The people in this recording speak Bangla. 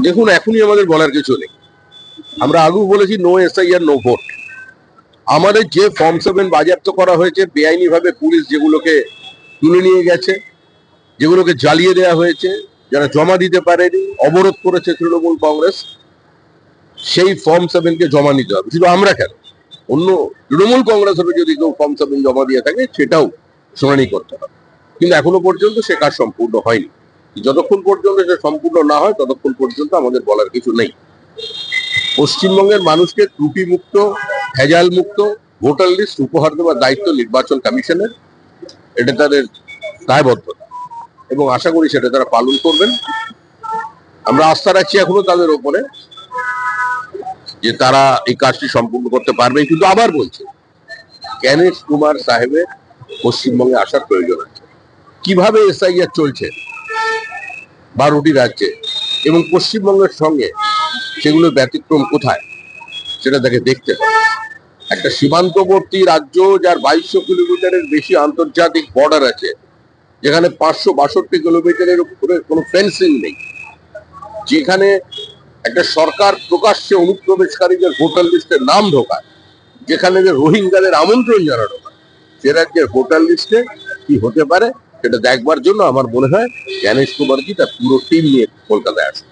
দেখুন, এখনই আমাদের বলার কিছু নেই। আমরা আগেও বলেছি নো এসআইআর নো ভোট। আমাদের যে ফর্ম 7 বাজেয়াপ্ত করা হয়েছে বেআইনি ভাবে, পুলিশ যেগুলোকে তুলে নিয়ে গেছে, যেগুলোকে জ্বালিয়ে দেওয়া হয়েছে, যারা জমা দিতে পারেনি, অবরোধ করেছে তৃণমূল কংগ্রেস, সেই ফর্ম 7 কে জমা নিতে হবে। শুধু আমরা কেন, অন্য তৃণমূল কংগ্রেসেরও যদি কেউ ফর্ম 7 জমা দিয়ে থাকে সেটাও শুনানি করতে হবে। কিন্তু এখনো পর্যন্ত সে কাজ সম্পূর্ণ হয়নি। যতক্ষণ পর্যন্ত সে সম্পূর্ণ না হয় ততক্ষণ পর্যন্ত আমাদের বলার কিছু নেই। পশ্চিমবঙ্গের মানুষকে ত্রুটি মুক্ত, ভেজাল মুক্ত ভোটার লিস্ট উপহার দেওয়ার দায়িত্ব নির্বাচন কমিশনের। এটা তাদের দায়বদ্ধতা এবং আশা করি সেটা তারা পালন করবেন। আমরা আস্থা রাখছি এখনো তাদের ওপরে যে তারা এই কাজটি সম্পূর্ণ করতে পারবে। কিন্তু আবার বলছি, জ্ঞানেশ কুমার সাহেবের পশ্চিমবঙ্গে আসার প্রয়োজন আছে। কিভাবে এসআইআর চলছে 12টি রাজ্যে এবং পশ্চিমবঙ্গের সঙ্গে সেগুলো ব্যতিক্রম কোথায় সেটা তাকে দেখতে হবে। একটা সীমান্তবর্তী রাজ্য যার 2200 কিলোমিটারের বেশি আন্তর্জাতিক বর্ডার আছে, যেখানে 562 কিলোমিটারের উপরে কোনো ফেন্সিং নেই, যেখানে একটা সরকার প্রকাশ্যে অনুপ্রবেশকারীদের ভোটার লিস্টে নাম ঢোকায়, যেখানে যে রোহিঙ্গাদের আমন্ত্রণ জানানো হয়, সে রাজ্যের ভোটার লিস্টে কি হতে পারে সেটা দেখবার জন্য আমার মনে হয় জ্ঞানেশ কুমারজি তার পুরো টিম নিয়ে কলকাতায় আসে।